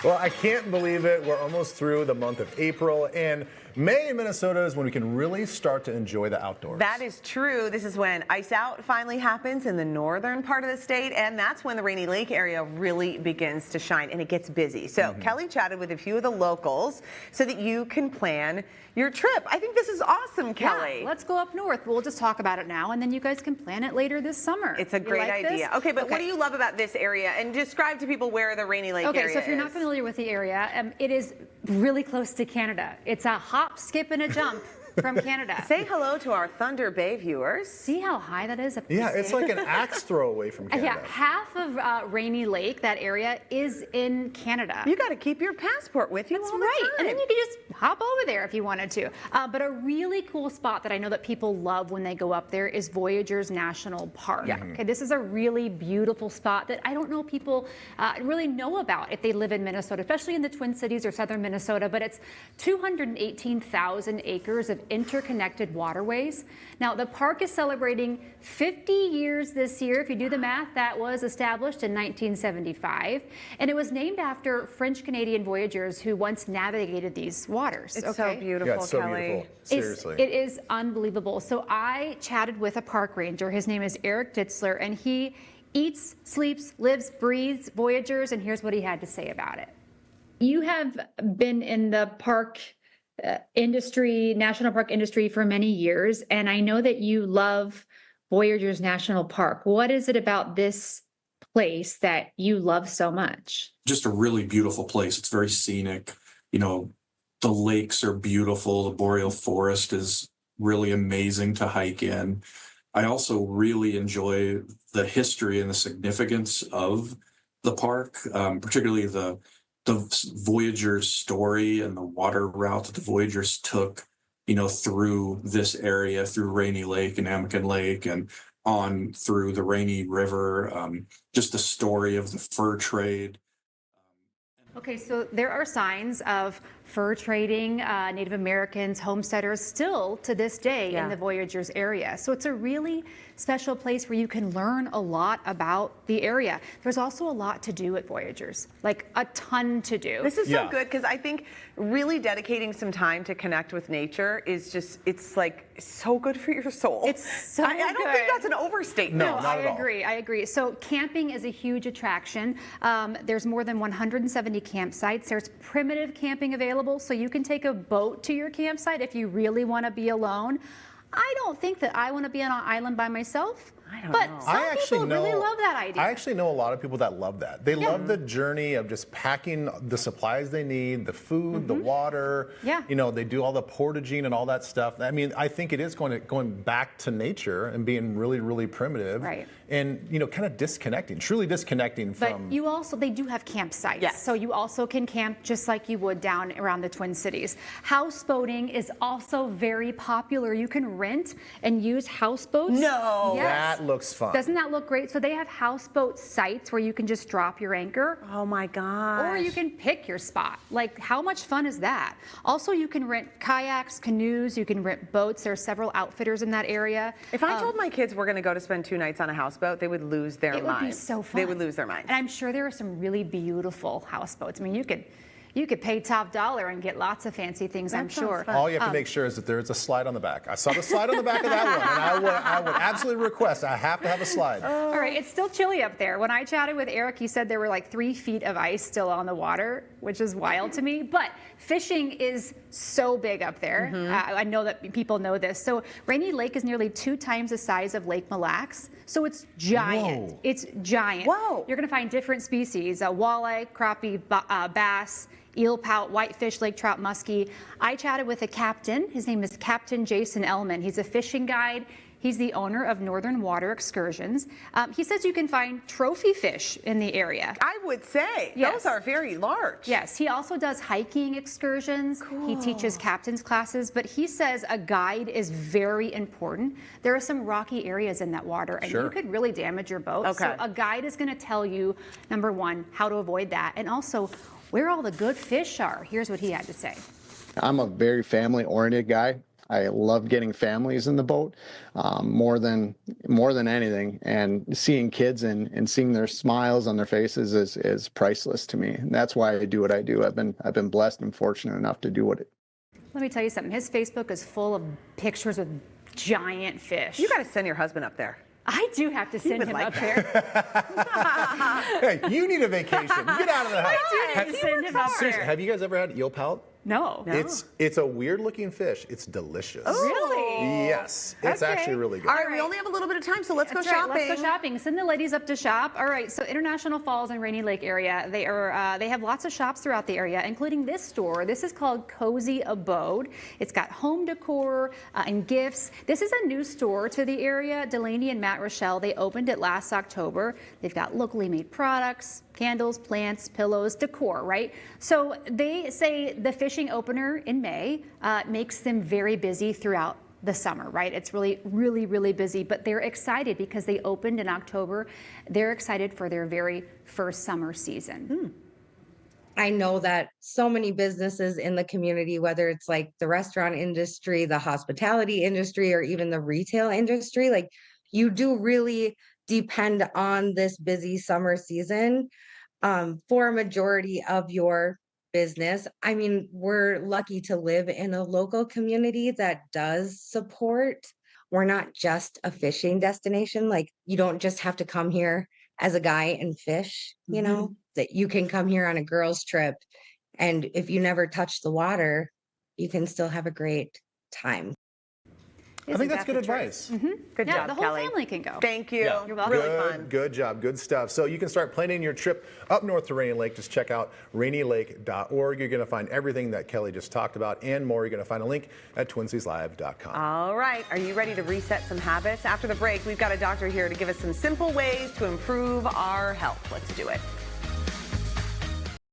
Well, I can't believe it. We're almost through the month of April, and May in Minnesota is when we can really start to enjoy the outdoors. That is true. This is when ice out finally happens in the northern part of the state, and that's when the Rainy Lake area really begins to shine and it gets busy. So Kelli chatted with a few of the locals so that you can plan your trip. I think this is awesome, Kelli. Yeah, let's go up north. We'll just talk about it now, and then you guys can plan it later this summer. It's a great idea. Okay, but what do you love about this area? And describe to people where the Rainy Lake area is. Okay, so if you're not familiar with the area, it is really close to Canada. It's a hop, skip, and a jump from Canada. Say hello to our Thunder Bay viewers. See how high that is? Yeah, it's like an axe throw away from Canada. Yeah, half of Rainy Lake, that area, is in Canada. You got to keep your passport with you all the time. And then you can just hop over there if you wanted to. But a really cool spot that I know that people love when they go up there is Voyageurs National Park. Yeah. Okay, this is a really beautiful spot that I don't know people really know about if they live in Minnesota, especially in the Twin Cities or southern Minnesota. But it's 218,000 acres of interconnected waterways. Now, the park is celebrating 50 years this year. If you do the math, that was established in 1975. And it was named after French-Canadian voyageurs who once navigated these waters. It's so beautiful, yeah, it's so Kelli. beautiful. Seriously. It is unbelievable. So I chatted with a park ranger. His name is Eric Ditzler, and he eats, sleeps, lives, breathes Voyageurs, and here's what he had to say about it. You have been in the park industry, national park industry for many years, and I know that you love Voyageurs National Park. What is it about this place that you love so much? Just a really beautiful place. It's very scenic. You know, the lakes are beautiful. The boreal forest is really amazing to hike in. I also really enjoy the history and the significance of the park, particularly the Voyageurs story and the water route that the Voyageurs took, you know, through this area, through Rainy Lake and Amaken Lake and on through the Rainy River, just the story of the fur trade. Okay, so there are signs of fur trading, Native Americans, homesteaders still to this day in the Voyageurs area. So it's a really special place where you can learn a lot about the area. There's also a lot to do at Voyageurs, like a ton to do. This is so good because I think really dedicating some time to connect with nature is just, it's like so good for your soul. It's so I don't think that's an overstatement. No, not at all. I agree. So camping is a huge attraction. There's more than 170 campsites. There's primitive camping available, so you can take a boat to your campsite if you really want to be alone. I don't think that I want to be on an island by myself. I don't but know. some people really love that idea. I actually know a lot of people that love that. They love the journey of just packing the supplies they need, the food, the water. Yeah. You know, they do all the portaging and all that stuff. I mean, I think it is going back to nature and being really, really primitive. Right. And, you know, kind of truly disconnecting from. But you also, they do have campsites. Yes. So you also can camp just like you would down around the Twin Cities. Houseboating is also very popular. You can rent and use houseboats. No. Yes. That looks fun. Doesn't that look great? So they have houseboat sites where you can just drop your anchor. Oh my gosh. Or you can pick your spot. Like, how much fun is that? Also, you can rent kayaks, canoes, you can rent boats. There are several outfitters in that area. If I told my kids we're going to go to spend 2 nights on a houseboat, they would lose their minds. It would be so fun. They would lose their minds. And I'm sure there are some really beautiful houseboats. I mean, you could pay top dollar and get lots of fancy things, I'm sure. All you have to make sure is that there is a slide on the back. I saw the slide on the back of that one, and I would absolutely request I have to have a slide. All right, it's still chilly up there. When I chatted with Eric, he said there were like 3 feet of ice still on the water, which is wild to me. But fishing is so big up there. I know that people know this. So Rainy Lake is nearly 2 times the size of Lake Mille Lacs. So it's giant. Whoa. It's giant. Whoa. You're going to find different species, walleye, crappie, bass, eel pout, whitefish, lake trout, muskie. I chatted with a captain. His name is Captain Jason Ellman. He's a fishing guide. He's the owner of Northern Water Excursions. He says you can find trophy fish in the area. I would say those are very large. Yes, he also does hiking excursions. He teaches captain's classes, but he says a guide is very important. There are some rocky areas in that water, and you could really damage your boat. Okay. So a guide is going to tell you, number one, how to avoid that, and also where all the good fish are. Here's what he had to say. I'm a very family-oriented guy. I love getting families in the boat more than anything, and seeing kids and seeing their smiles on their faces is priceless to me. And that's why I do what I do. I've been blessed and fortunate enough to do what it. Let me tell you something. His Facebook is full of pictures with giant fish. You got to send your husband up there. I do have to send him up there. Hey, you need a vacation. Get out of the house. I do need to send him up Seriously, there. have you guys ever had eel pout? No. It's a weird looking fish. It's delicious. Really? Yes, it's Okay. actually really good. All right, we only have a little bit of time, so let's go That's right. shopping. Let's go shopping. Send the ladies up to shop. All right. So International Falls and Rainy Lake area, they have lots of shops throughout the area, including this store. This is called Cozy Abode. It's got home decor and gifts. This is a new store to the area. Delaney and Matt Rochelle, they opened it last October. They've got locally made products, candles, plants, pillows, decor, right? So they say the fishing opener in May makes them very busy throughout the summer, right? It's really, really, really busy, but they're excited because they opened in October. They're excited for their very first summer season. I know that so many businesses in the community, whether it's like the restaurant industry, the hospitality industry, or even the retail industry, like you do really depend on this busy summer season for a majority of your business. I mean, we're lucky to live in a local community that does support. We're not just a fishing destination. Like, you don't just have to come here as a guy and fish, you know, that you can come here on a girls' trip. And if you never touch the water, you can still have a great time. I think that's good advice. Good Yeah, job, the whole Kelly. family can go. Thank you. Yeah. You're welcome. Really fun. Good job. Good stuff. So you can start planning your trip up north to Rainy Lake. Just check out rainylake.org. You're going to find everything that Kelly just talked about and more. You're going to find a link at twincieslive.com. All right, are you ready to reset some habits? After the break, we've got a doctor here to give us some simple ways to improve our health. Let's do it.